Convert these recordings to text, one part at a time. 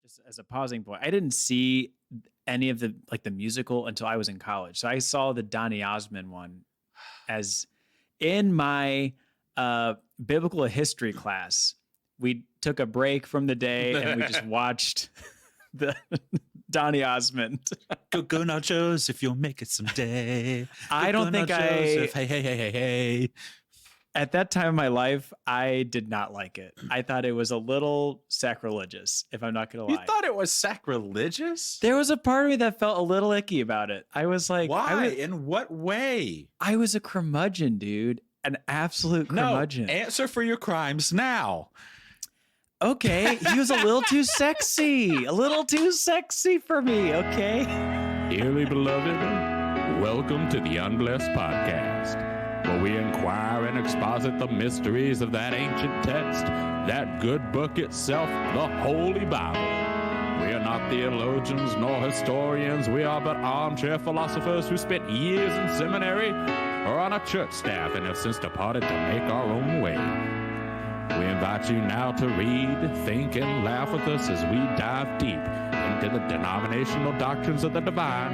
just as a pausing point, I didn't see any of the musical until I was in college. So I saw the Donny Osmond one as in my biblical history class. We took a break from the day and we just watched the Donny Osmond. Go now, Joseph, you'll make it someday. I don't think Joseph. Hey. At that time of my life, I did not like it. I thought it was a little sacrilegious, if I'm not going to lie. You thought it was sacrilegious? There was a part of me that felt a little icky about it. I was like, why? In what way? I was a curmudgeon, dude. An absolute curmudgeon. No, answer for your crimes now. Okay, he was a little too sexy. A little too sexy for me, okay? Dearly beloved, welcome to the Unblessed Podcast, where we inquire and exposit the mysteries of that ancient text, that good book itself, the Holy Bible. We are not theologians nor historians. We are but armchair philosophers who spent years in seminary or on a church staff and have since departed to make our own way. We invite you now to read, think, and laugh with us as we dive deep into the denominational doctrines of the divine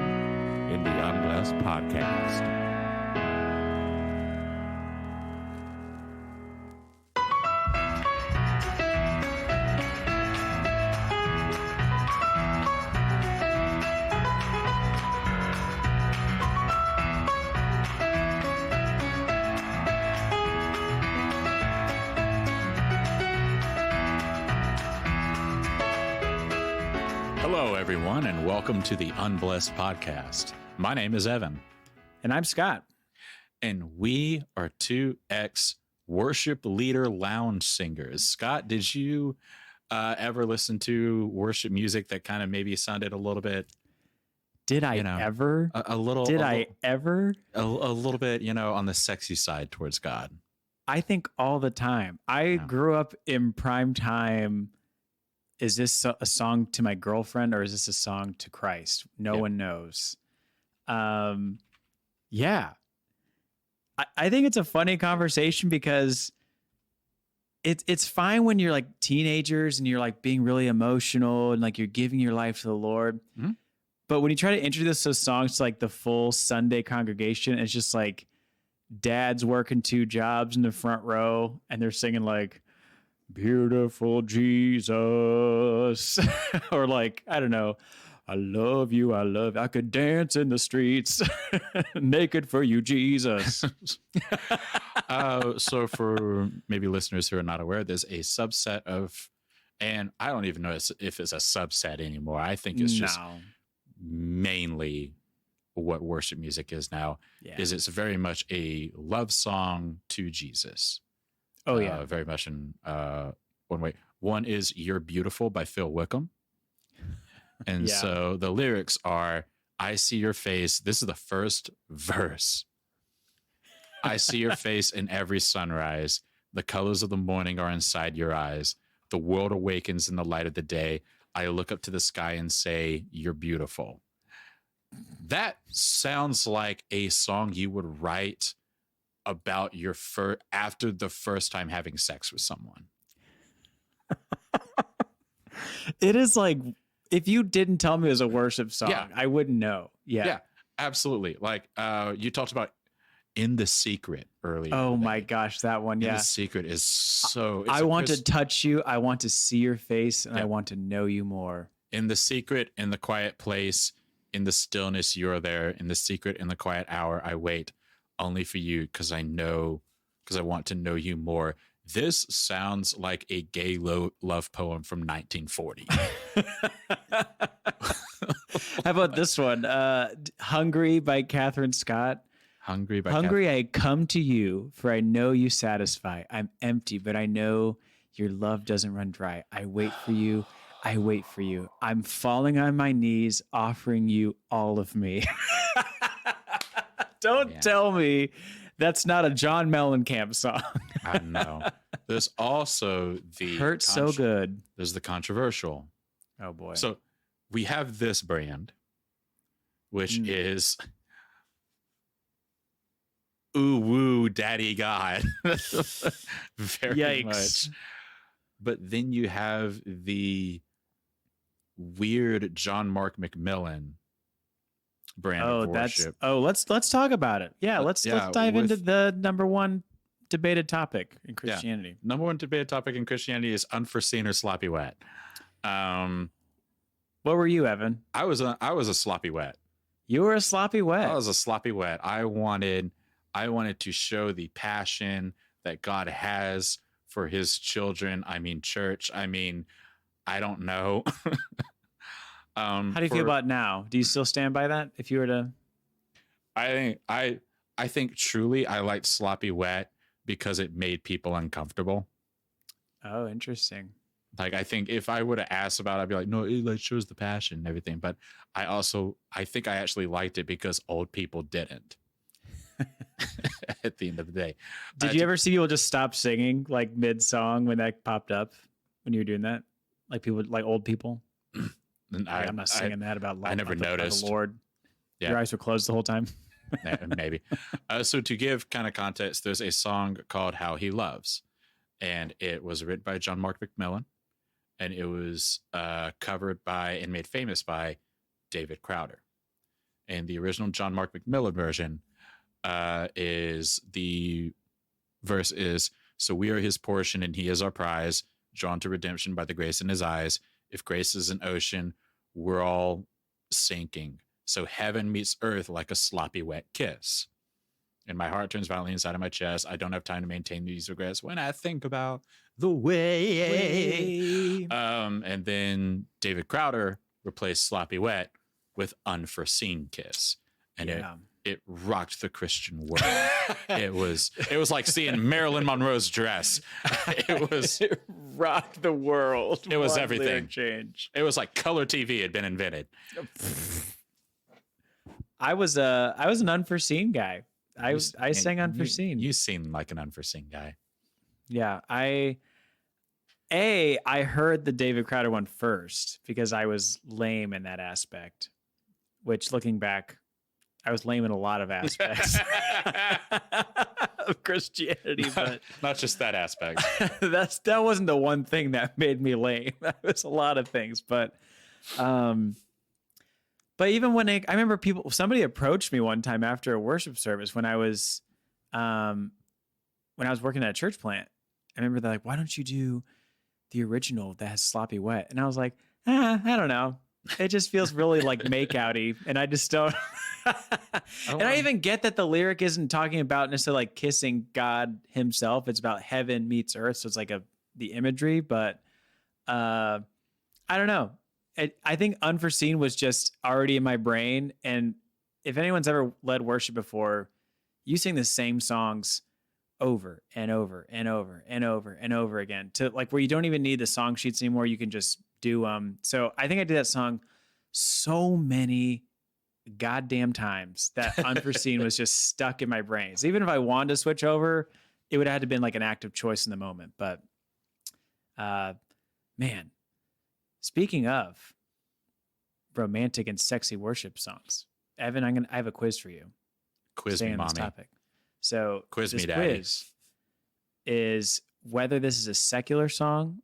in the Unblessed Podcast. Hello, everyone, and welcome to the Unblessed Podcast. My name is Evan. And I'm Scott. And we are two ex-worship leader lounge singers. Scott, did you ever listen to worship music that kind of maybe sounded a little bit... Did I ever? A little... Did I ever? A little bit, on the sexy side towards God. I think all the time. I grew up in prime time... Is this a song to my girlfriend or is this a song to Christ? No one knows. Yeah. I think it's a funny conversation because it's fine when you're like teenagers and you're like being really emotional and like you're giving your life to the Lord. Mm-hmm. But when you try to introduce those songs to like the full Sunday congregation, it's just like dads working 2 jobs in the front row and they're singing like, beautiful Jesus, or like, I don't know, I love you, I could dance in the streets naked for you, Jesus. So for maybe listeners who are not aware, there's a subset of, and I don't even know if it's a subset anymore. I think it's just mainly what worship music is now, is it's very much a love song to Jesus. Oh, yeah. Very much in one way. One is You're Beautiful by Phil Wickham. And so the lyrics are, I see your face. This is the first verse. I see your face in every sunrise. The colors of the morning are inside your eyes. The world awakens in the light of the day. I look up to the sky and say, you're beautiful. That sounds like a song you would write about your after the first time having sex with someone. It is like, if you didn't tell me it was a worship song, I wouldn't know. Yeah, absolutely. Like you talked about In the Secret earlier. Oh my gosh, that one. In the Secret is so... I want to touch you. I want to see your face and I want to know you more. In the secret, in the quiet place, in the stillness, you're there. In the secret, in the quiet hour, I wait. Only for you, because I want to know you more. This sounds like a gay love poem from 1940. How about this one? Hungry by Catherine Scott. Hungry, I come to you, for I know you satisfy. I'm empty, but I know your love doesn't run dry. I wait for you. I wait for you. I'm falling on my knees, offering you all of me. Don't tell me that's not a John Mellencamp song. I know. There's also the... Hurts so good. There's the controversial. Oh, boy. So we have this brand, which is... Ooh, woo, daddy God. Very much. But then you have the weird John Mark McMillan brand of worship. Let's talk about it. Yeah, let's dive into the number one debated topic in Christianity. Yeah. Number one debated topic in Christianity is unforeseen or sloppy wet. What were you, Evan? I was a sloppy wet. You were a sloppy wet. I was a sloppy wet. I wanted to show the passion that God has for his children. I mean, church. I mean, I don't know. How do you feel about now? Do you still stand by that? If you were to, I think truly I liked sloppy wet because it made people uncomfortable. Oh, interesting. Like, I think if I would have asked about it, I'd be like, no, it like shows the passion and everything. But I think I actually liked it because old people didn't. At the end of the day. Did you ever see people just stop singing like mid song when that popped up when you were doing that? Like people, like old people? I'm not singing that about life. I never noticed. The Lord. Yeah. Your eyes were closed the whole time. Maybe. So to give kind of context, there's a song called How He Loves. And it was written by John Mark McMillan. And it was covered by and made famous by David Crowder. And the original John Mark McMillan version is the verse is, so we are his portion and he is our prize, drawn to redemption by the grace in his eyes. If grace is an ocean, we're all sinking. So heaven meets earth like a sloppy wet kiss. And my heart turns violently inside of my chest. I don't have time to maintain these regrets when I think about the way. And then David Crowder replaced sloppy wet with unforeseen kiss. And it rocked the Christian world. It was like seeing Marilyn Monroe's dress. It rocked the world. It was everything. Change. It was like color TV had been invented. I was an unforeseen guy. I sang unforeseen. You seem like an unforeseen guy. Yeah, I heard the David Crowder one first because I was lame in that aspect. Which, looking back, I was lame in a lot of aspects of Christianity, but not just that aspect. that wasn't the one thing that made me lame. That was a lot of things, but even when I remember somebody approached me one time after a worship service when I was working at a church plant. I remember they're like, "Why don't you do the original that has sloppy wet?" And I was like, I don't know. It just feels really like make-outy, and I just don't. And I even get that the lyric isn't talking about necessarily like kissing God himself. It's about heaven meets earth, so it's like the imagery. But I don't know. I think unforeseen was just already in my brain. And if anyone's ever led worship before, you sing the same songs over and over and over and over and over again to like where you don't even need the song sheets anymore. You can just do so I think I did that song so many goddamn times that unforeseen was just stuck in my brain. So even if I wanted to switch over, it would have had to been like an active choice in the moment. But man, speaking of romantic and sexy worship songs, Evan, I have a quiz for you. Quiz me, mommy. Topic. So quiz this me, daddy. Quiz is whether this is a secular song,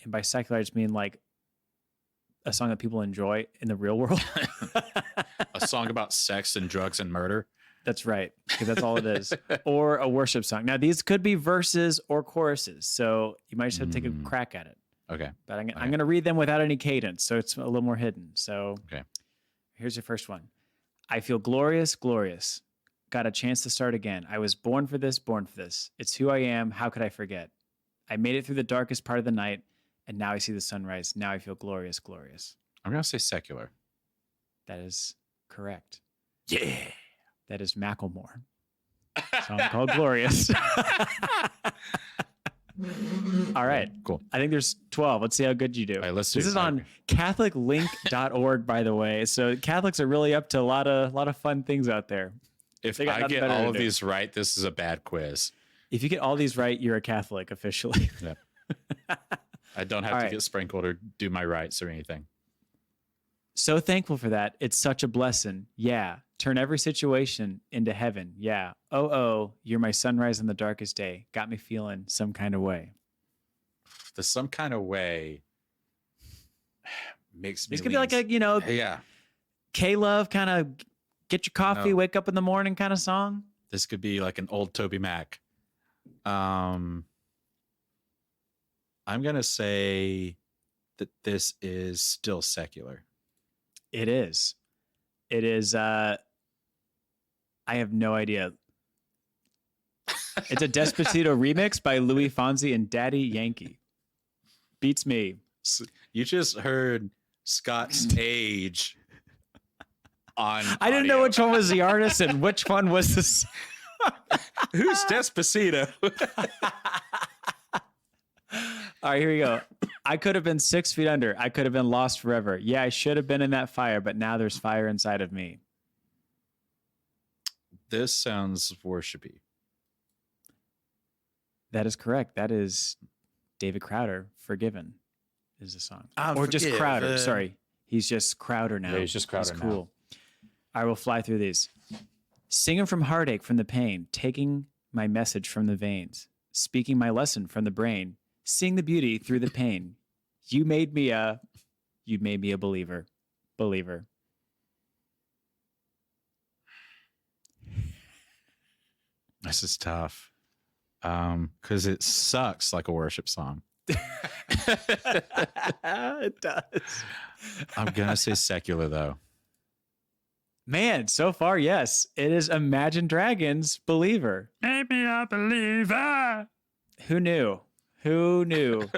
and by secular I just mean like a song that people enjoy in the real world. A song about sex and drugs and murder. That's right, because that's all it is. Or a worship song. Now these could be verses or choruses, so you might just have to take a crack at it. Okay. But I'm going to read them without any cadence, so it's a little more hidden. So okay. Here's your first one. I feel glorious, glorious. Got a chance to start again. I was born for this, born for this. It's who I am. How could I forget? I made it through the darkest part of the night, and now I see the sunrise. Now I feel glorious, glorious. I'm going to say secular. That is correct. Yeah. That is Macklemore. Song called Glorious. All right. Cool. I think there's 12. Let's see how good you do. All right, let's this is on catholiclink.org, by the way. So Catholics are really up to a lot of fun things out there. If I get all of these right, this is a bad quiz. If you get all these right, you're a Catholic officially. Yep. I don't have to get sprinkled or do my rites or anything. So thankful for that. It's such a blessing. Yeah. Turn every situation into heaven. Yeah. Oh, you're my sunrise in the darkest day. Got me feeling some kind of way. The some kind of way. Makes me This could be like a, yeah. K-Love kind of get your coffee, No. wake up in the morning kind of song. This could be like an old Toby Mac. I'm gonna say that this is still secular. It is. It is. I have no idea. It's a Despacito remix by Louis Fonsi and Daddy Yankee. Beats me. You just heard Scott's age on. I didn't know audio. which one was the artist and which one was the song. Who's Despacito. All right, here we go. I could have been 6 feet under. I could have been lost forever. Yeah, I should have been in that fire, but now there's fire inside of me. This sounds worshipy. That is correct. That is David Crowder. Forgiven is the song. I'm Or just Crowder. forgiven. Sorry. He's just Crowder now. Yeah, he's just Crowder He's now. cool. I will fly through these. Singing from heartache, from the pain, taking my message from the veins, speaking my lesson from the brain, seeing the beauty through the pain. You made me a believer. Believer. This is tough. Because it sucks like a worship song. It does. I'm gonna say secular though. Man, so far, yes. It is Imagine Dragons Believer. Make me a believer. Who knew? Who knew?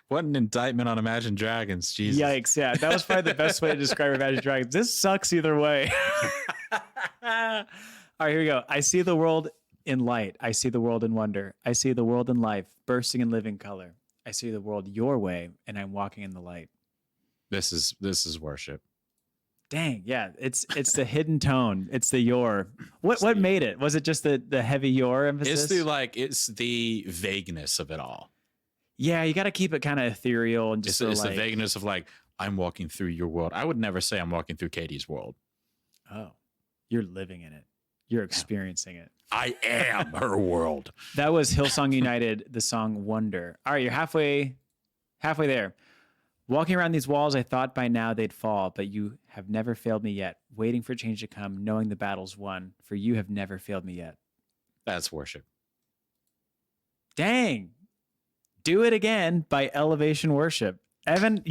What an indictment on Imagine Dragons. Jesus. Yikes. Yeah, that was probably the best way to describe Imagine Dragons. This sucks either way. All right, here we go. I see the world in light. I see the world in wonder. I see the world in life, bursting in living color. I see the world your way, and I'm walking in the light. This is worship. Dang, yeah. It's the hidden tone. It's the your. What made it? Was it just the heavy your emphasis? It's the vagueness of it all. Yeah, you got to keep it kind of ethereal and just It's sort the of like, vagueness of like, I'm walking through your world. I would never say I'm walking through Katie's world. oh, you're living in it. You're experiencing it. I am her world. That was Hillsong United, the song Wonder. All right, you're halfway there. Walking around these walls, I thought by now they'd fall, but you have never failed me yet. Waiting for change to come, knowing the battle's won, for you have never failed me yet. That's worship. Dang. Do It Again by Elevation Worship. Evan,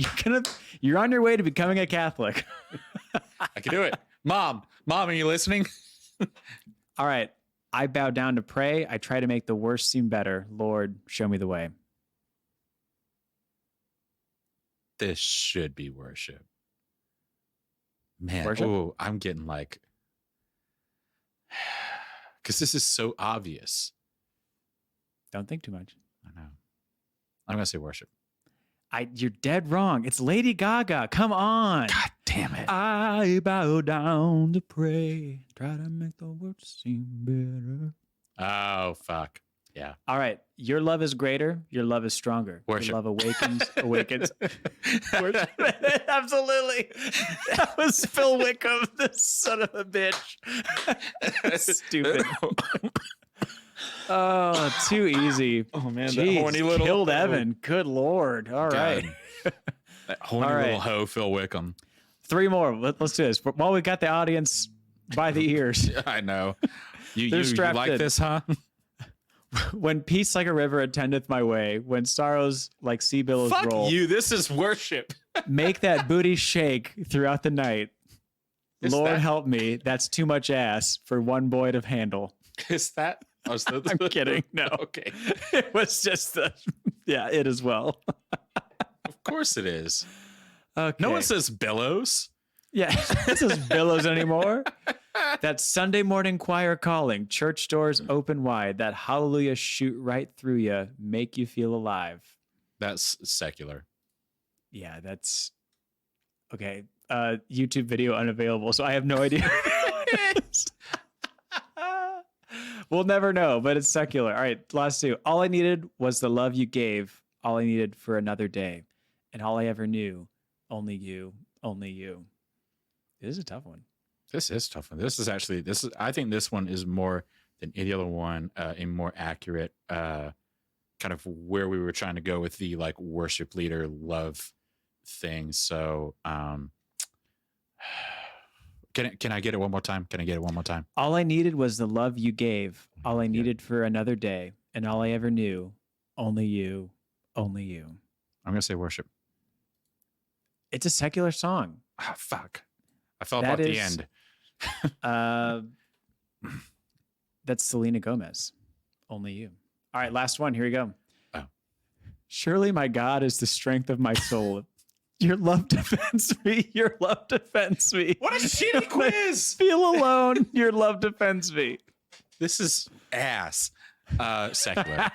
you're on your way to becoming a Catholic. I can do it. Mom, are you listening? All right. I bow down to pray. I try to make the worst seem better. Lord, show me the way. This should be worship. Man, Worship? oh, I'm getting like, because this is so obvious. Don't think too much. I know. I'm gonna say worship. You're dead wrong. It's Lady Gaga. Come on. God damn it. I bow down to pray. Try to make the world seem better. Oh, fuck. Yeah. All right. Your love is greater. Your love is stronger. Worship. Your love awakens. Worship. Absolutely. That was Phil Wickham, the son of a bitch. Stupid. Oh, too easy. Oh, man. Jeez, that horny little killed Evan. Good Lord. All right. That horny All right. little hoe, Phil Wickham. 3 more. Let's do this. While we got the audience by the ears. I know. You They're you strapped like in. this, huh? When peace like a river attendeth my way, when sorrows like sea billows Fuck roll, you. This is worship. make that booty shake throughout the night. Is Lord that- help me. That's too much ass for one boy to handle. Is that? Oh, so I'm kidding. No. Okay. It was just it as well. Of course it is. Okay. No one says billows. Yeah, this is billows anymore. That Sunday morning choir calling, church doors open wide, that hallelujah shoot right through you, make you feel alive. That's secular. Yeah, that's okay. YouTube video unavailable, so I have no idea. We'll never know, but it's secular. All right, last 2. All I needed was the love you gave. All I needed for another day, and all I ever knew, only you, only you. It is a tough one. This is a tough one. I think this one is more than any other one, a more accurate kind of where we were trying to go with the like worship leader love thing. So can I get it one more time? Can I get it one more time? All I needed was the love you gave. All I needed for another day. And all I ever knew, only you, only you. I'm going to say worship. It's a secular song. Oh, fuck. I fell off the end. That's Selena Gomez. Only you. All right, last one. Here we go. Oh. Surely my God is the strength of my soul. Your love defends me. Your love defends me. What a shitty quiz. Feel alone. Your love defends me. This is ass. Secular.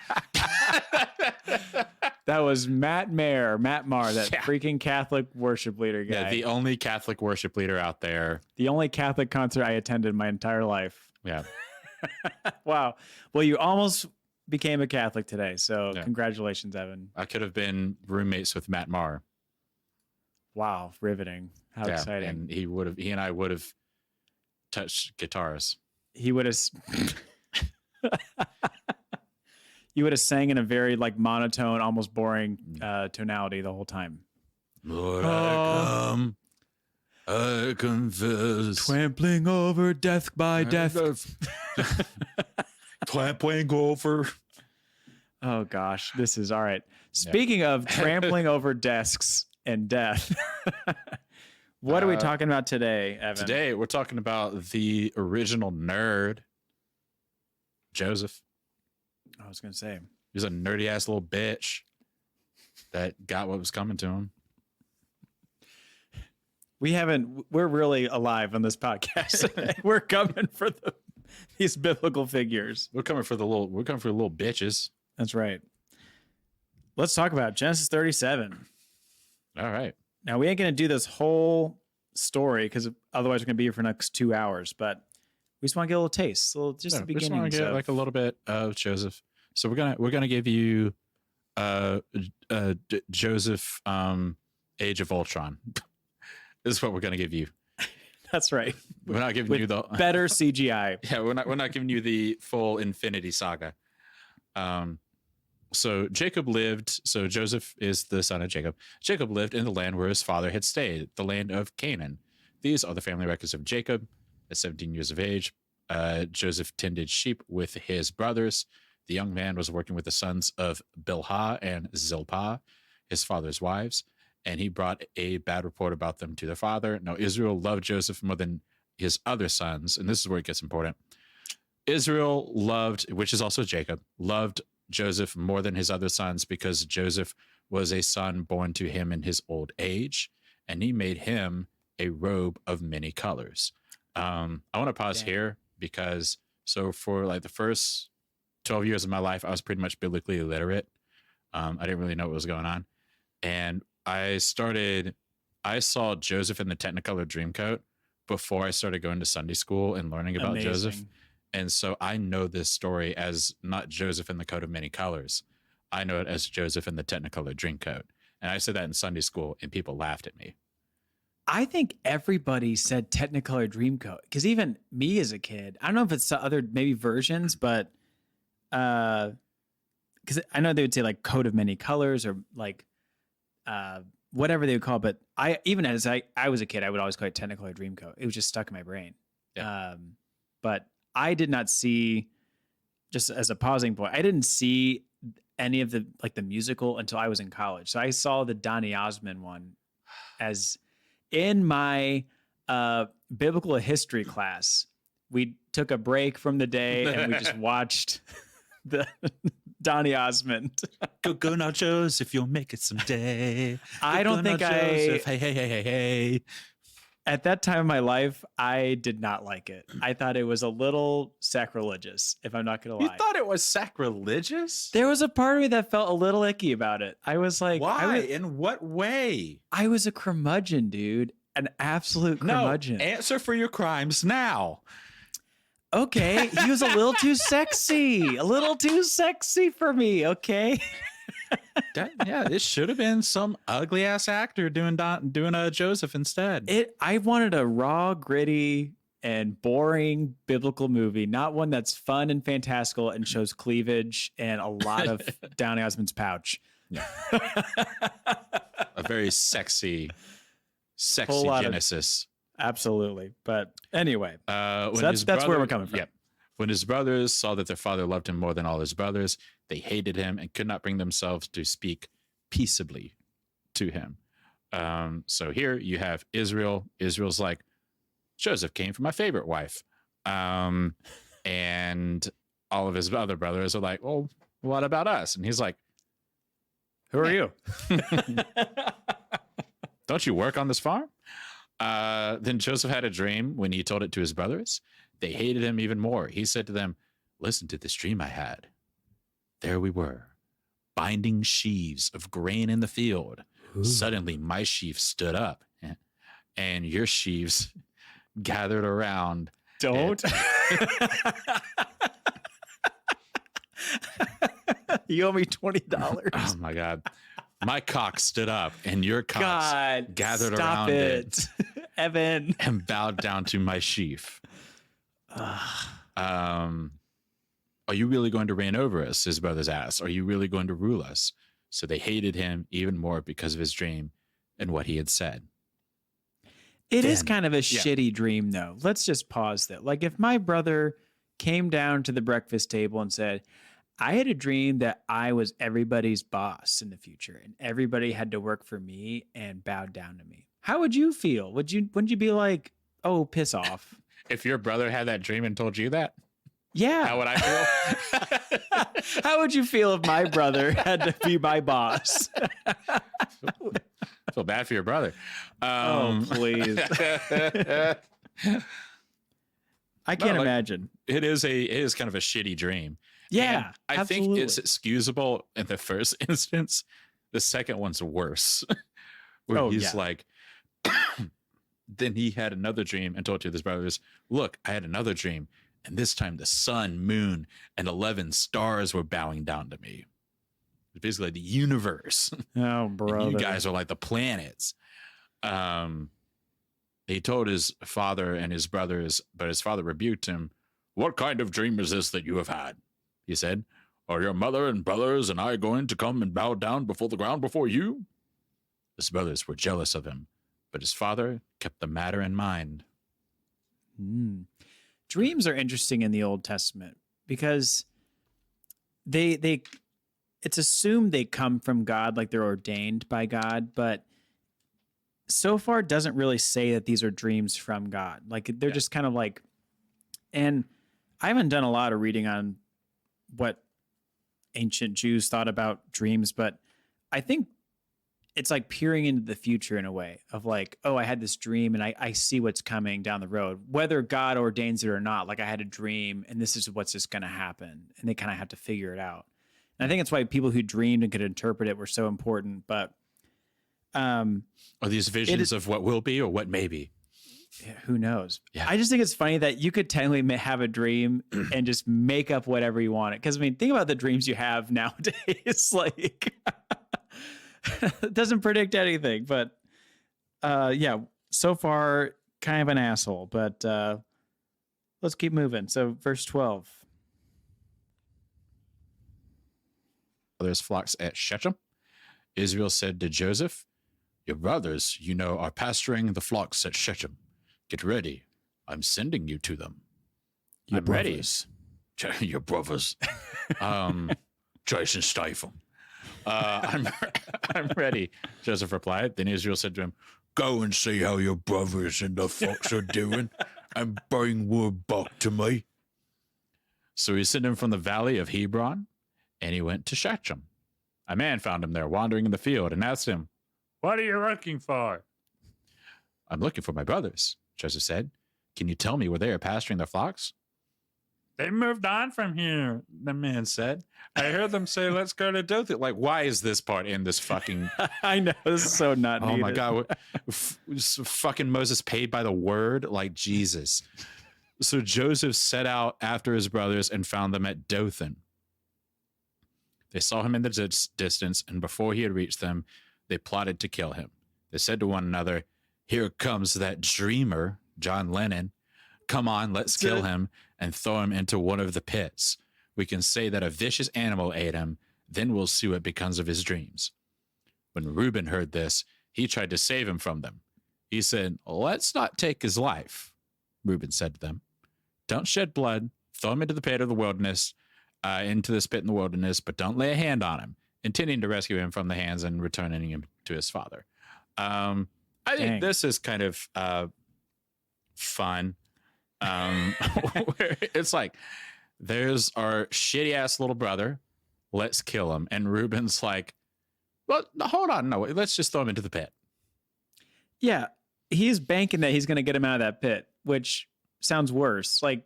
That was Matt Maher, that freaking Catholic worship leader guy. Yeah, the only Catholic worship leader out there. The only Catholic concert I attended my entire life. Yeah. Wow. Well, you almost became a Catholic today, so congratulations, Evan. I could have been roommates with Matt Maher. Wow, riveting. How exciting. And he and I would have touched guitars. He would have You would have sang in a very like monotone, almost boring tonality the whole time. Lord, I confess. Trampling over death by death. Trampling over. Oh gosh, this is all right. Speaking of trampling over desks and death, what are we talking about today, Evan? Today we're talking about the original nerd, Joseph. I was going to say. He was a nerdy ass little bitch that got what was coming to him. We're really alive on this podcast. We're coming for these biblical figures. We're coming for the little bitches. That's right. Let's talk about Genesis 37. All right. Now we ain't going to do this whole story because otherwise we're going to be here for the next 2 hours, but we just want to get a little taste, the beginning. We just want to get like a little bit of Joseph. So we're gonna give you Joseph Age of Ultron. This is what we're gonna give you. That's right. We're not giving you the better CGI. Yeah, we're not giving you the full Infinity Saga. So Jacob lived. So Joseph is the son of Jacob. Jacob lived in the land where his father had stayed, the land of Canaan. These are the family records of Jacob. At 17 years of age, Joseph tended sheep with his brothers. The young man was working with the sons of Bilhah and Zilpah, his father's wives, and he brought a bad report about them to their father. Now, Israel loved Joseph more than his other sons, and this is where it gets important. Israel loved, which is also Jacob, loved Joseph more than his other sons because Joseph was a son born to him in his old age, and he made him a robe of many colors. I want to pause here because for like the first 12 years of my life, I was pretty much biblically illiterate. I didn't really know what was going on. And I saw Joseph in the Technicolor Dreamcoat before I started going to Sunday school and learning about Joseph. And so I know this story as not Joseph in the coat of many colors. I know it as Joseph in the Technicolor Dreamcoat. And I said that in Sunday school and people laughed at me. I think everybody said Technicolor Dreamcoat because even me as a kid, I don't know if it's other maybe versions, but because I know they would say like coat of many colors or like whatever they would call it. But as I was a kid, I would always call it Technicolor Dreamcoat. It was just stuck in my brain. Yeah. But I did not see, just as a pausing point, I didn't see any of the musical until I was in college. So I saw the Donny Osmond one as in my biblical history class. We took a break from the day and we just watched the Donny Osmond. Go now, Joseph, you'll make it someday. I don't think Joseph. Hey. At that time of my life, I did not like it. I thought it was a little sacrilegious, if I'm not going to lie. You thought it was sacrilegious? There was a part of me that felt a little icky about it. I was like, why? In what way? I was a curmudgeon, dude. An absolute curmudgeon. No, answer for your crimes now. Okay, he was a little too sexy. A little too sexy for me, okay? It should have been some ugly ass actor doing a Joseph instead. I wanted a raw, gritty, and boring biblical movie, not one that's fun and fantastical and shows cleavage and a lot of Donny Osmond's pouch. Yeah. A very sexy lot of- Genesis. Absolutely. But anyway, When so his that's where we're brother- coming from. Yeah. When his brothers saw that their father loved him more than all his brothers, they hated him and could not bring themselves to speak peaceably to him. So here you have Israel. Israel's like, Joseph came from my favorite wife. And all of his other brothers are like, well, what about us? And he's like, who are you? don't you work on this farm? Then Joseph had a dream when he told it to his brothers. They hated him even more. He said to them, listen to this dream I had. There we were, binding sheaves of grain in the field. Ooh. Suddenly my sheaf stood up and your sheaves gathered around. Don't. You owe me $20. Oh my God. My cock stood up and your cocks gathered around it. Evan. And bowed down to my sheaf. Are you really going to reign over us? His brothers asked. Are you really going to rule us? So they hated him even more because of his dream and what he had said. It is kind of a shitty dream, though. Let's just pause there. Like, if my brother came down to the breakfast table and said, I had a dream that I was everybody's boss in the future and everybody had to work for me and bowed down to me, how would you feel? Wouldn't you be like, oh, piss off? If your brother had that dream and told you that? Yeah. How would I feel? How would you feel if my brother had to be my boss? I feel bad for your brother. Oh, please. I can't imagine. It is kind of a shitty dream. Yeah. And I think it's excusable in the first instance. The second one's worse. Where he's like, then he had another dream and told to his brothers, look, I had another dream. And this time the sun, moon, and 11 stars were bowing down to me. It's basically the universe. Oh, bro. You guys are like the planets. He told his father and his brothers, but his father rebuked him. What kind of dream is this that you have had? He said, are your mother and brothers and I going to come and bow down before the ground before you? His brothers were jealous of him, but his father kept the matter in mind. Dreams are interesting in the Old Testament because it's assumed they come from God, like they're ordained by God, but so far it doesn't really say that these are dreams from God. Like they're just kind of like, and I haven't done a lot of reading on what ancient Jews thought about dreams, but I think it's like peering into the future in a way of like, oh, I had this dream and I see what's coming down the road, whether God ordains it or not. Like I had a dream and this is what's just going to happen. And they kind of have to figure it out. And I think that's why people who dreamed and could interpret it were so important. But are these visions of what will be or what may be? Yeah, who knows? Yeah. I just think it's funny that you could technically have a dream and just make up whatever you want. Because I mean, think about the dreams you have nowadays. Like, it doesn't predict anything. But yeah, so far, kind of an asshole. But let's keep moving. So, verse 12. There's flocks at Shechem. Israel said to Joseph, your brothers, you know, are pasturing the flocks at Shechem. Get ready. I'm sending you to them. Your I'm brothers. Ready. Your brothers. Jason Statham. I'm ready, Joseph replied. Then Israel said to him, go and see how your brothers and the flocks are doing and bring word back to me. So he sent him from the valley of Hebron, and he went to Shechem. A man found him there wandering in the field and asked him, what are you looking for? I'm looking for my brothers, Joseph said. Can you tell me where they are pasturing their flocks? They moved on from here, the man said. I heard them say, let's go to Dothan. Like, why is this part in this fucking... I know, this is so not needed. Oh my God. Fucking Moses paid by the word? Like, Jesus. So Joseph set out after his brothers and found them at Dothan. They saw him in the distance, and before he had reached them, they plotted to kill him. They said to one another, here comes that dreamer, John Lennon. Come on, let's kill him and throw him into one of the pits. We can say that a vicious animal ate him, Then we'll see what becomes of his dreams. When Reuben heard this, he tried to save him from them. He said, let's not take his life, Reuben said to them. Don't shed blood. Throw him into the pit of the wilderness, into this pit in the wilderness, but don't lay a hand on him, intending to rescue him from the hands and returning him to his father. I think this is kind of fun. Where it's like, there's our shitty ass little brother. Let's kill him. And Reuben's like, well, hold on. No, let's just throw him into the pit. Yeah. He's banking that he's going to get him out of that pit, which sounds worse. Like,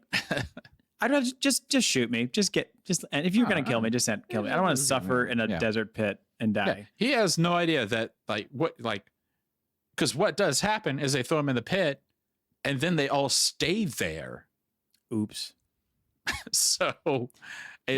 I don't just shoot me. And if you're going to kill me, just kill me. I don't want to suffer in a desert pit and die. Yeah. He has no idea that because what does happen is they throw him in the pit and then they all stay there. Oops. So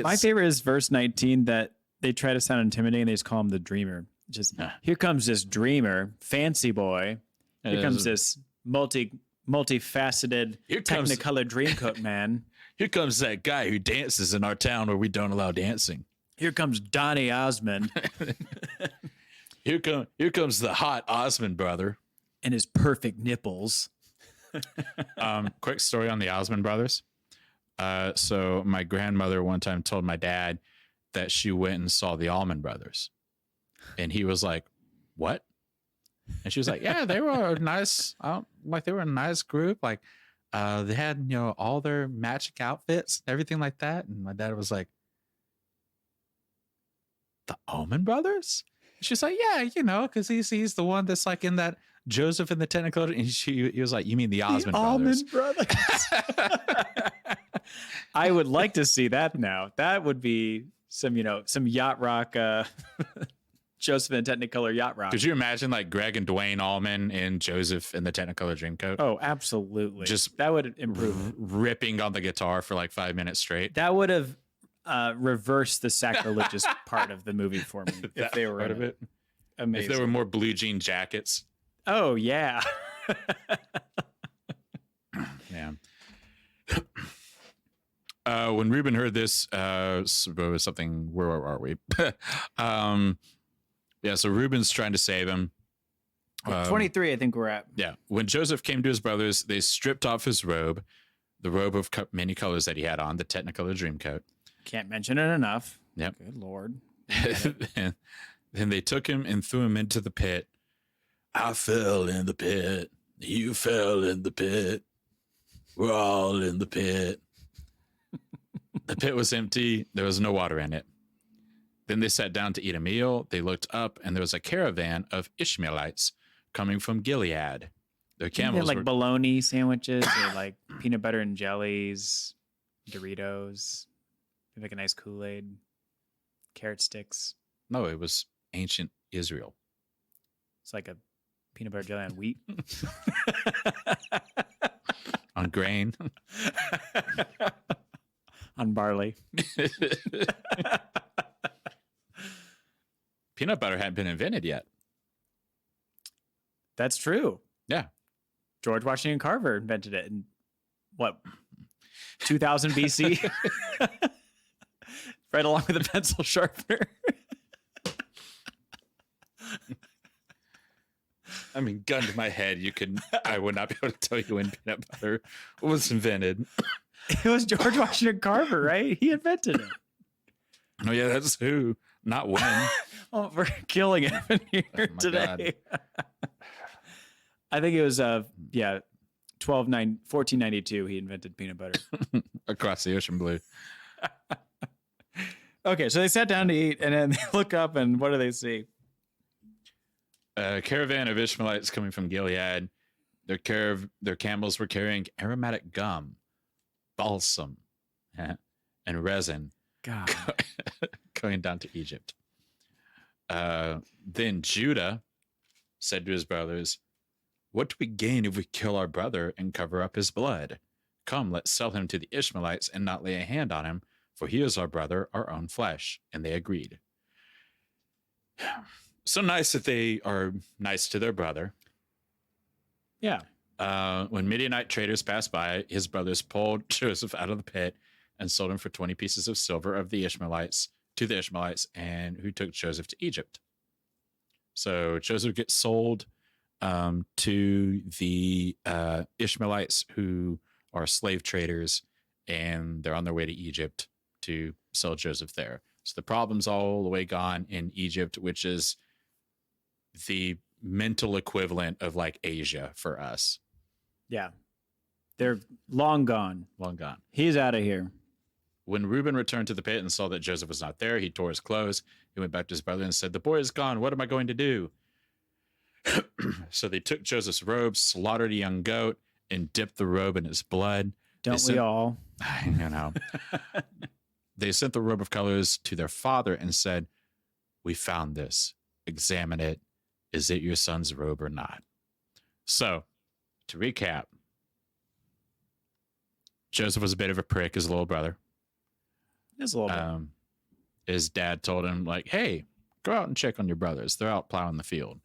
my favorite is verse 19 that they try to sound intimidating. They just call him the dreamer. Just here comes this dreamer, fancy boy. Here comes this multifaceted, Technicolor Dreamcoat man. Here comes that guy who dances in our town where we don't allow dancing. Here comes Donny Osmond. Here comes the hot Osmond brother. And his perfect nipples. Quick story on the Osmond brothers. So my grandmother one time told my dad that she went and saw the Allman Brothers. And he was like, what? And she was like, yeah, they were nice. They were a nice group. Like, they had, all their matching outfits, everything like that. And my dad was like, the Allman Brothers? And she was like, yeah, because he's the one that's like in that Joseph and the Technicolor. And he was like, you mean the Osmond Brothers? Allman Brothers. I would like to see that now. That would be some yacht rock, Joseph and the Technicolor yacht rock. Could you imagine like Greg and Dwayne Allman and Joseph in the Technicolor Dreamcoat? Oh, absolutely. Just that would improve. Ripping on the guitar for like 5 minutes straight. That would have reversed the sacrilegious part of the movie for me. If they were part of it. Amazing. If there were more blue jean jackets. Oh, yeah. Yeah. When Reuben heard this, something, where are we? So Reuben's trying to save him. 23, I think we're at. Yeah. When Joseph came to his brothers, they stripped off his robe, the robe of many colors that he had on, the Technicolor Dreamcoat. Can't mention it enough. Yep. Good Lord. And then they took him and threw him into the pit. I fell in the pit. You fell in the pit. We're all in the pit. The pit was empty. There was no water in it. Then they sat down to eat a meal. They looked up, and there was a caravan of Ishmaelites coming from Gilead. Their camels were bologna sandwiches or like peanut butter and jellies, Doritos, like a nice Kool-Aid, carrot sticks. No, it was ancient Israel. It's like a peanut butter jelly on wheat. On grain. On barley. Peanut butter hadn't been invented yet. That's true. Yeah. George Washington Carver invented it in 2000 BC? Right along with a pencil sharpener. I mean, gun to my head, I would not be able to tell you when peanut butter was invented. It was George Washington Carver, right? He invented it. Oh, yeah, that's who, not when. Oh, we're killing him in here today. I think it was 1492 he invented peanut butter. Across the ocean blue. Okay, so they sat down to eat, and then they look up, and what do they see? A caravan of Ishmaelites coming from Gilead. Their camels were carrying aromatic gum, balsam, and resin. God. Going down to Egypt. Then Judah said to his brothers, what do we gain if we kill our brother and cover up his blood? Come, let's sell him to the Ishmaelites and not lay a hand on him, for he is our brother, our own flesh. And they agreed. So nice that they are nice to their brother. Yeah. When Midianite traders passed by, his brothers pulled Joseph out of the pit and sold him for 20 pieces of silver of the Ishmaelites to the Ishmaelites and who took Joseph to Egypt. So Joseph gets sold to the Ishmaelites, who are slave traders, and they're on their way to Egypt to sell Joseph there. So the problem's all the way gone in Egypt, which is the mental equivalent of like Asia for us. Yeah. They're long gone. Long gone. He's out of here. When Reuben returned to the pit and saw that Joseph was not there, he tore his clothes. He went back to his brother and said, "The boy is gone. What am I going to do?" So they took Joseph's robe, slaughtered a young goat, and dipped the robe in his blood. Don't we all? You know. They sent the robe of colors to their father and said, "We found this. Examine it. Is it your son's robe or not?" So, to recap, Joseph was a bit of a prick, his little brother. Just a little bit. His dad told him, like, "Hey, go out and check on your brothers. They're out plowing the field."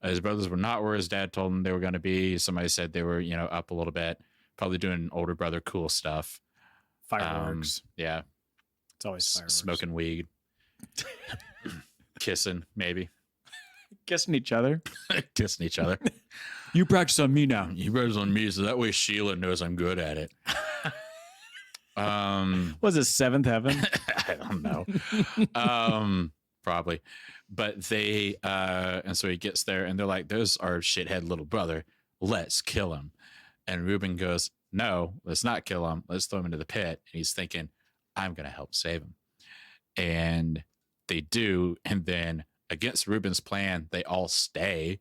His brothers were not where his dad told them they were going to be. Somebody said they were, up a little bit, probably doing older brother cool stuff. Fireworks. Yeah. It's always fireworks. Smoking weed. Kissing, maybe. Kissing each other. Kissing each other. You practice on me now. You practice on me, so that way Sheila knows I'm good at it. Was it seventh heaven? I don't know. Probably. But they, and so he gets there and they're like, "There's our shithead little brother. Let's kill him." And Reuben goes, "No, let's not kill him. Let's throw him into the pit." And he's thinking, "I'm going to help save him." And they do. And then against Reuben's plan, they all stay.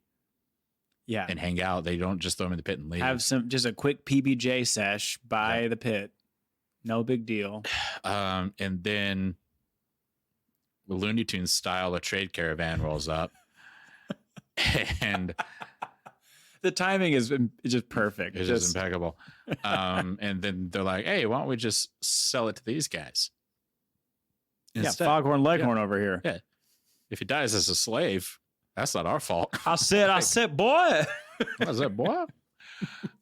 Yeah. And hang out. They don't just throw him in the pit and leave. Have just a quick PBJ sesh by the pit. No big deal. And then the Looney Tunes style, a trade caravan rolls up. And the timing is just perfect. It's just impeccable. And then they're like, "Hey, why don't we just sell it to these guys?" Instead. Yeah, Foghorn Leghorn over here. Yeah. If he dies as a slave, that's not our fault. I said, boy. What is that, boy?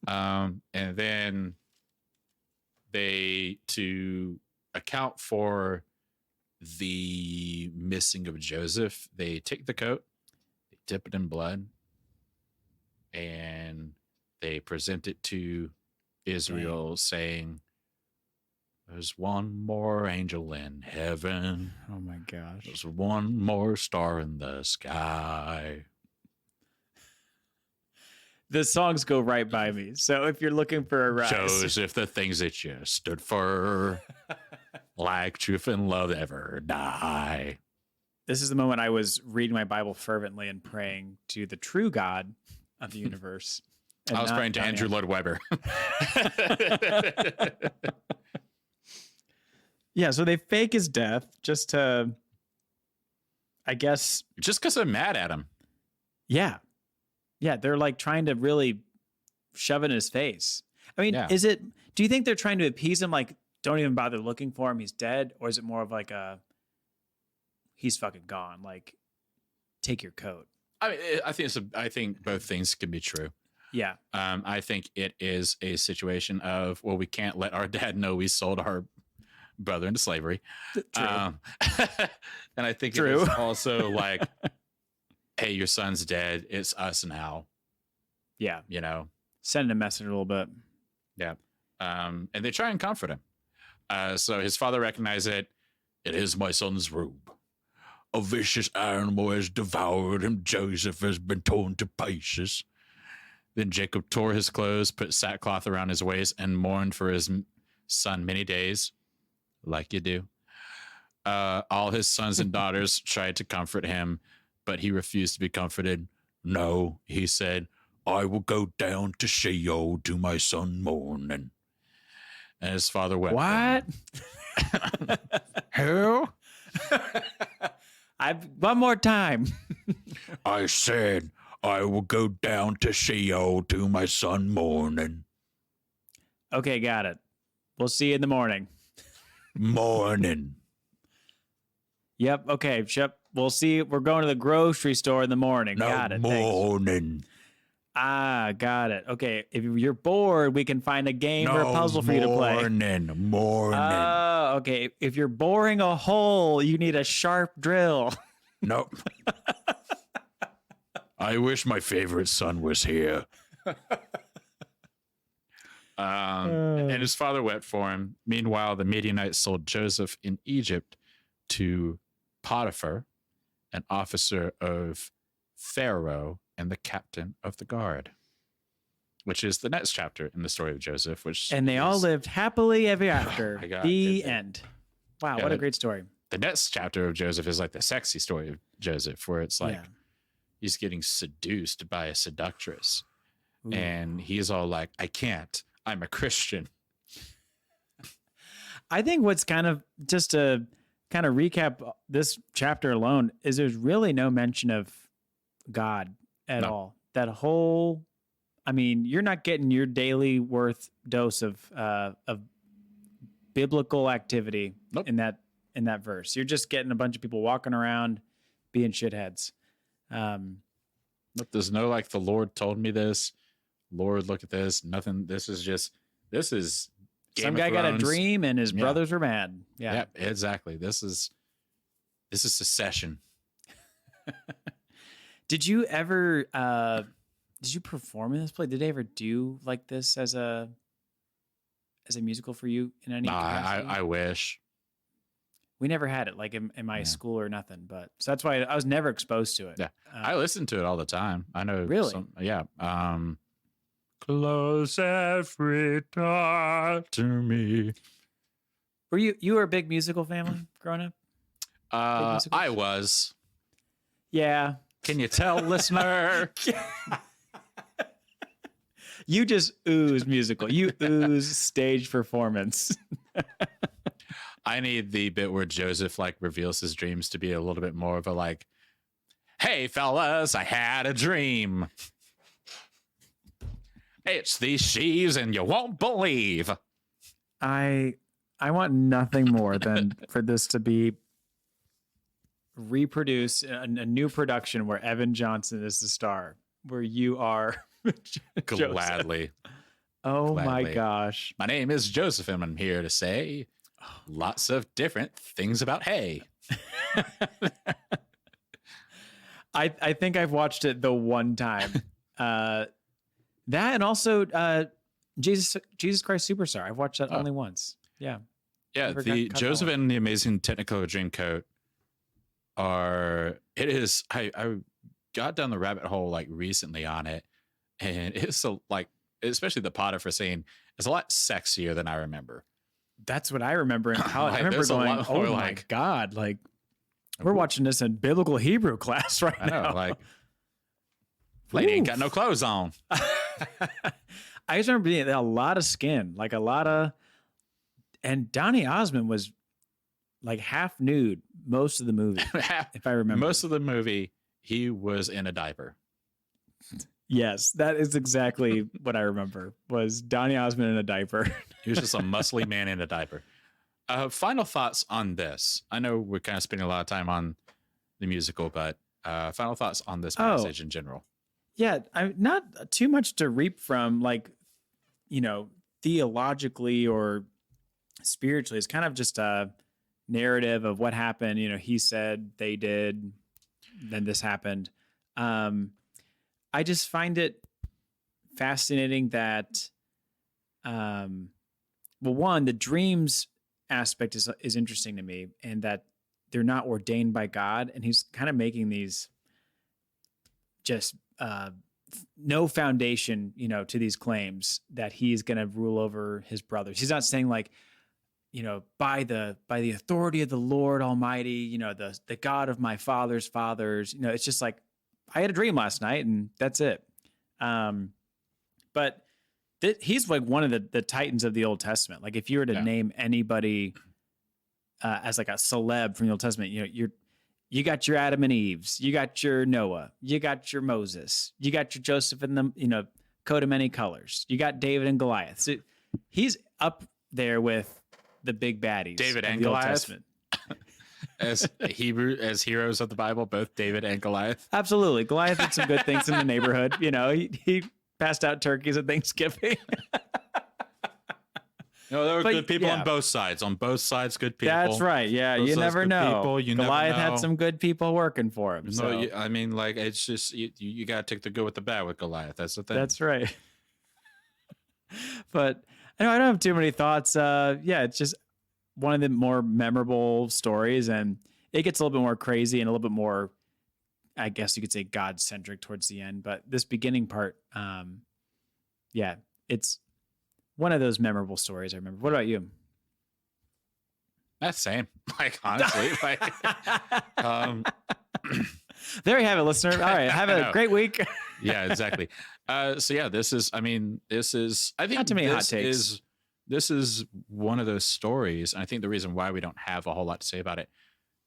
And then to account for the missing of Joseph, they take the coat, they dip it in blood, and they present it to Israel, saying, "There's one more angel in heaven. Oh my gosh. There's one more star in the sky." The songs go right by me. So if you're looking for a rise. Joseph, the things that you stood for, like truth and love ever die. This is the moment I was reading my Bible fervently and praying to the true God of the universe. I was praying to Andrew Lloyd Webber. Yeah, so they fake his death just to, I guess. Just because they're mad at him. Yeah. Yeah, they're like trying to really shove it in his face. I mean, do you think they're trying to appease him, like, don't even bother looking for him, he's dead? Or is it more of like he's fucking gone, like, take your coat? I mean, I think both things can be true. Yeah. I think it is a situation of, well, we can't let our dad know we sold our brother into slavery. True. And I think it is also like, hey, your son's dead. It's us now. Yeah. Send a message a little bit. Yeah. And they try and comfort him. So his father recognized it. "It is my son's robe. A vicious animal has devoured him. Joseph has been torn to pieces." Then Jacob tore his clothes, put sackcloth around his waist, and mourned for his son many days, like you do. All his sons and daughters tried to comfort him, but he refused to be comforted. "No," he said, "I will go down to Sheol to my son mourning." And his father wept. What? Who? One more time. "I said, I will go down to Sheol to my son mourning." Okay, got it. We'll see you in the morning. Morning. Yep. Okay. Yep. We'll see. We're going to the grocery store in the morning. No, got it. morning. Ah, got it. Okay. If you're bored, we can find a game or a puzzle for you to play. Morning. Oh, okay. If you're boring a hole, you need a sharp drill. Nope. I wish my favorite son was here. And his father wept for him. Meanwhile, the Midianites sold Joseph in Egypt to Potiphar, an officer of Pharaoh and the captain of the guard, which is the next chapter in the story of Joseph. And they all lived happily ever after. my God, the end. Wow, Yeah, what a great story. the next chapter of Joseph is like the sexy story of Joseph, where it's like he's getting seduced by a seductress. Ooh. And he's all like, I can't. I'm a Christian. I think what's kind of, just to kind of recap this chapter alone, is there's really no mention of God at all. That whole, I mean, you're not getting your daily worth dose of biblical activity in that verse. You're just getting a bunch of people walking around being shitheads. There's no like, the Lord told me this. Lord, look at this. Nothing. This is Game some of guy got a Thrones. dream and his brothers were mad. Yeah. Exactly. This is secession. Did you ever did you perform in this play? Did they ever do like this as a musical for you in any capacity? I wish. We never had it like in my school or nothing, but so that's why I was never exposed to it. Yeah. I listen to it all the time. I know. Really? Close every door to me. Were you were a big musical family growing up? I was. Yeah. Can you tell, listener? You just ooze musical. You ooze stage performance. I need the bit where Joseph like reveals his dreams to be a little bit more of a like, hey fellas, I had a dream. It's these sheaves and you won't believe. I want nothing more than for this to be reproduced a new production where Evan Johnson is the star, where you are Gladly. Oh my Gladly. gosh. My name is Joseph and I'm here to say lots of different things about hay. I think I've watched it the one time. That and also Jesus Christ Superstar. I've watched that only once. Yeah. Yeah, Never the got Joseph that one. and the Amazing Technicolor Dreamcoat I got down the rabbit hole like recently on it, and it's like, especially the Potiphar scene is a lot sexier than I remember. That's what I remember in college. Like, I remember there's a going, lot oh more, my like- God, like we're watching this in biblical Hebrew class right I know, now. like, lady ain't got no clothes on. I just remember being a lot of skin, like a lot of, and Donny Osmond was like half nude most of the movie, if I remember. Most of the movie, he was in a diaper. Yes, that is exactly what I remember, was Donny Osmond in a diaper. He was just a muscly man in a diaper. Final thoughts on this. I know we're kind of spending a lot of time on the musical, but final thoughts on this passage in general. Yeah, I'm not too much to reap from, like, theologically or spiritually. It's kind of just a narrative of what happened. He said, they did, then this happened. I just find it fascinating that, one, the dreams aspect is interesting to me, and that they're not ordained by God. And he's kind of making these just no foundation, to these claims that he's going to rule over his brothers. He's not saying like, by the authority of the Lord Almighty, the God of my father's fathers. It's just like, I had a dream last night and that's it. But he's like one of the titans of the Old Testament. Like if you were to name anybody as like a celeb from the Old Testament, you got your Adam and Eves, you got your Noah, you got your Moses, you got your Joseph and the coat of many colors, you got David and Goliath. So he's up there with the big baddies. David of and the Old Goliath? Testament. as heroes of the Bible, both David and Goliath. Absolutely. Goliath did some good things in the neighborhood. You know, he passed out turkeys at Thanksgiving. No, there were But, good people yeah. on both sides. On both sides, good people. That's right. Yeah, Both you sides, never good know. people, you never Goliath had know. some good people working for him. No, So. I mean, like, it's just you got to take the good with the bad with Goliath. That's the thing. That's right. But I don't have too many thoughts. Yeah, it's just one of the more memorable stories, and it gets a little bit more crazy and a little bit more, I guess you could say, God-centric towards the end. But this beginning part, yeah, it's one of those memorable stories I remember. What about you? That's same. Like, honestly, like, There you have it, listener. All right, have a No. great week. yeah, exactly. So yeah, this is. I think Not too many hot takes. This is one of those stories. And I think the reason why we don't have a whole lot to say about it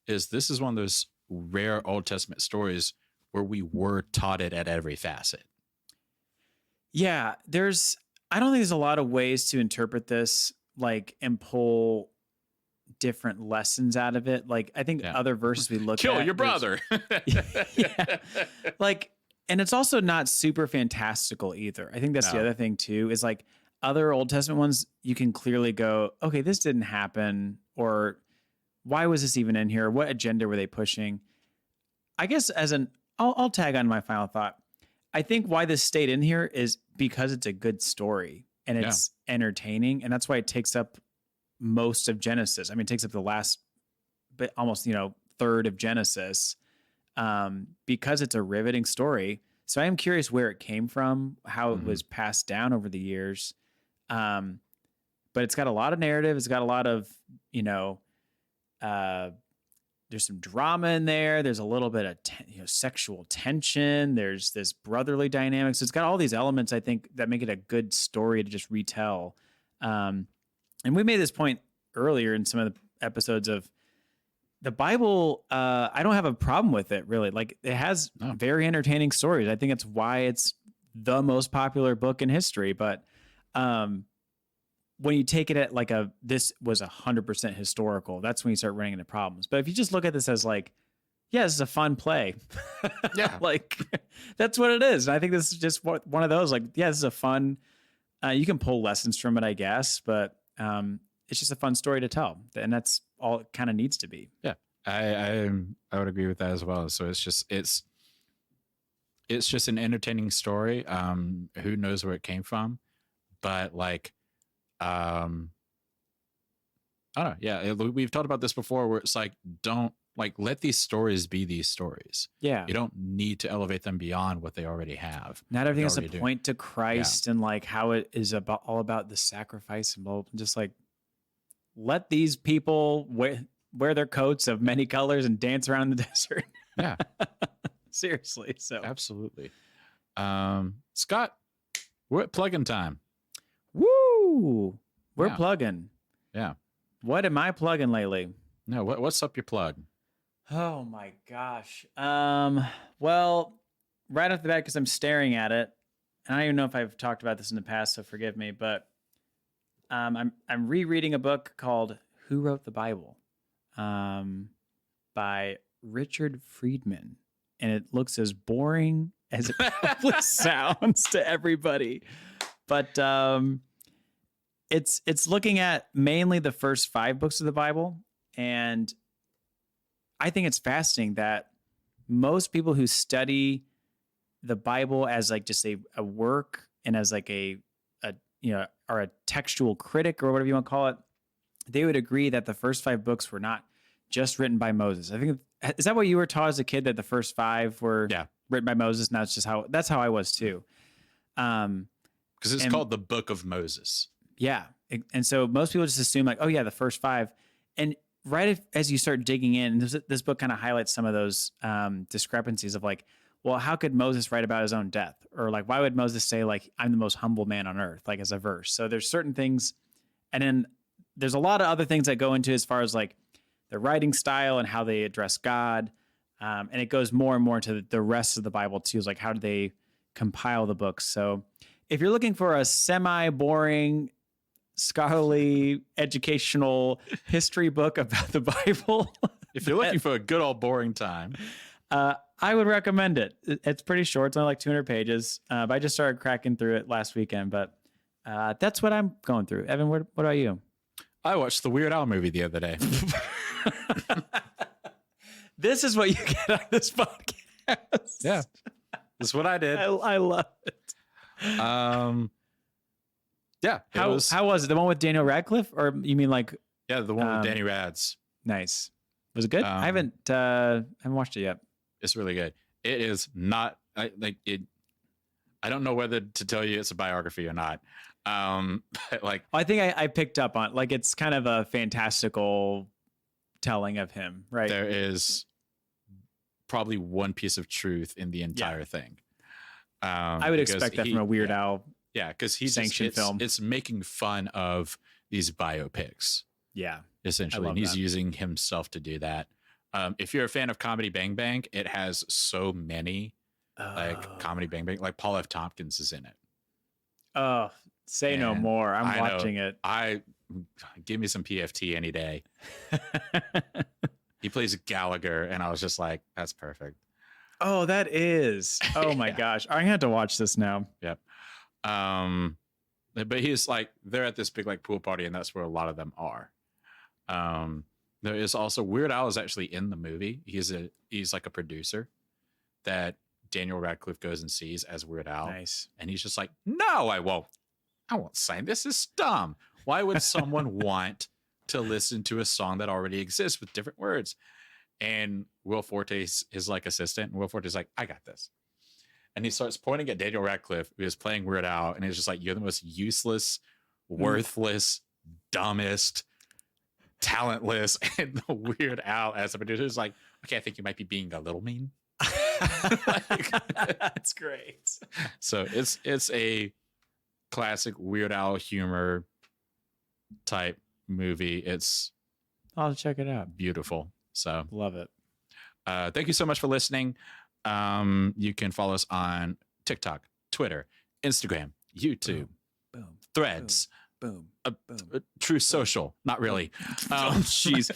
is this is one of those rare Old Testament stories where we were taught it at every facet. Yeah, I don't think there's a lot of ways to interpret this, like, and pull different lessons out of it. Like, I think Yeah. other verses we look at. Kill your there's- brother. Yeah. Like, and it's also not super fantastical either. I think that's the No. other thing too, is like other Old Testament ones, you can clearly go, okay, this didn't happen, or why was this even in here? What agenda were they pushing? I guess I'll tag on my final thought. I think why this stayed in here is because it's a good story and it's entertaining, and that's why it takes up most of Genesis. I mean, it takes up the last bit, almost, third of Genesis, because it's a riveting story. So I am curious where it came from, how it was passed down over the years. But it's got a lot of narrative. It's got a lot of, there's some drama in there. There's a little bit of sexual tension. There's this brotherly dynamic. So it's got all these elements, I think, that make it a good story to just retell. And we made this point earlier in some of the episodes of the Bible. I don't have a problem with it, really. Like, it has very entertaining stories. I think it's why it's the most popular book in history. But when you take it at like this was 100% historical, that's when you start running into problems. But if you just look at this as like, yeah, this is a fun play. Yeah. Like, that's what it is. And I think this is just one of those, like, yeah, this is a fun, you can pull lessons from it, I guess, but it's just a fun story to tell. And that's all it kind of needs to be. Yeah, I would agree with that as well. So it's just an entertaining story. Who knows where it came from, but like, I don't know. Yeah, we've talked about this before, where it's like, don't let these stories be these stories. Yeah. You don't need to elevate them beyond what they already have. Not everything has to already do. point to Christ and like how it is all about the sacrifice and blah, just like, let these people wear their coats of many colors and dance around in the desert. Yeah. Seriously. So Absolutely. Scott, we're at plug-in time. woo, we're Yeah. plugging. Yeah. What am I plugging lately? No, what's up your plug? Oh my gosh. Well, right off the bat, because I'm staring at it, and I don't even know if I've talked about this in the past, so forgive me, but I'm rereading a book called Who Wrote the Bible, by Richard Friedman, and it looks as boring as it probably sounds to everybody, but it's looking at mainly the first 5 books of the Bible. And I think it's fascinating that most people who study the Bible as like just a work and as like or a textual critic or whatever you want to call it, they would agree that the first 5 books were not just written by Moses. I think, is that what you were taught as a kid, that the first 5 were written by Moses? And that's how I was too. Because it's called the Book of Moses. Yeah. And so most people just assume like, oh yeah, the first 5. And as you start digging in, this book kind of highlights some of those discrepancies of like, well, how could Moses write about his own death? Or like, why would Moses say like, I'm the most humble man on earth, like as a verse? So there's certain things. And then there's a lot of other things that go into as far as like the writing style and how they address God. And it goes more and more to the rest of the Bible too. Is like, how do they compile the books? So if you're looking for a semi-boring, scholarly, educational history book about the Bible, If you're looking for a good old boring time, I would recommend it. It's pretty short. It's only like 200 pages. But I just started cracking through it last weekend. But that's what I'm going through. Evan, what about you? I watched the Weird Al movie the other day. This is what you get on this podcast. Yeah, this is what I did. I love it. Yeah. How was it? The one with Daniel Radcliffe, or you mean like? Yeah, the one with Danny Rads. Nice. Was it good? I haven't watched it yet. It's really good. It is not like it. I don't know whether to tell you it's a biography or not. But like, I think I picked up on, like, it's kind of a fantastical telling of him, right? There is probably one piece of truth in the entire thing. I would expect that from a Weird Al. Yeah, because he's sanctioned film. It's making fun of these biopics. Yeah, essentially, and he's using himself to do that. If you're a fan of Comedy Bang Bang, it has so many like Comedy Bang Bang. Like Paul F. Tompkins is in it. Oh, say no more. I'm watching it. Give me some PFT any day. He plays Gallagher, and I was just like, that's perfect. Oh, that is. Oh my gosh, I have to watch this now. Yep. But he's like, they're at this big like pool party, and that's where a lot of them are. There is also Weird Al is actually in the movie. He's like a producer that Daniel Radcliffe goes and sees as Weird Al. Nice. And he's just like, no, I won't sign. This is dumb. Why would someone want to listen to a song that already exists with different words? And Will Forte is his like assistant. And Will Forte is like, I got this. And he starts pointing at Daniel Radcliffe, who is playing Weird Al. And he's just like, you're the most useless, worthless, dumbest, talentless. And the Weird Al as a producer is like, okay, I think you might be being a little mean. That's great. So it's a classic Weird Al humor type movie. I'll check it out. Beautiful. So love it. Thank you so much for listening. You can follow us on TikTok, Twitter, Instagram, YouTube, boom, Threads, boom, True Social. Not really. Jeez.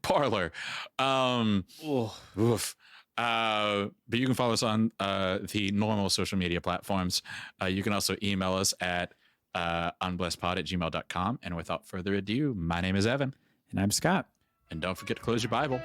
Parlor. Oof. But you can follow us on the normal social media platforms. You can also email us at unblessedpod@gmail.com. And without further ado, my name is Evan. And I'm Scott. And don't forget to close your Bible.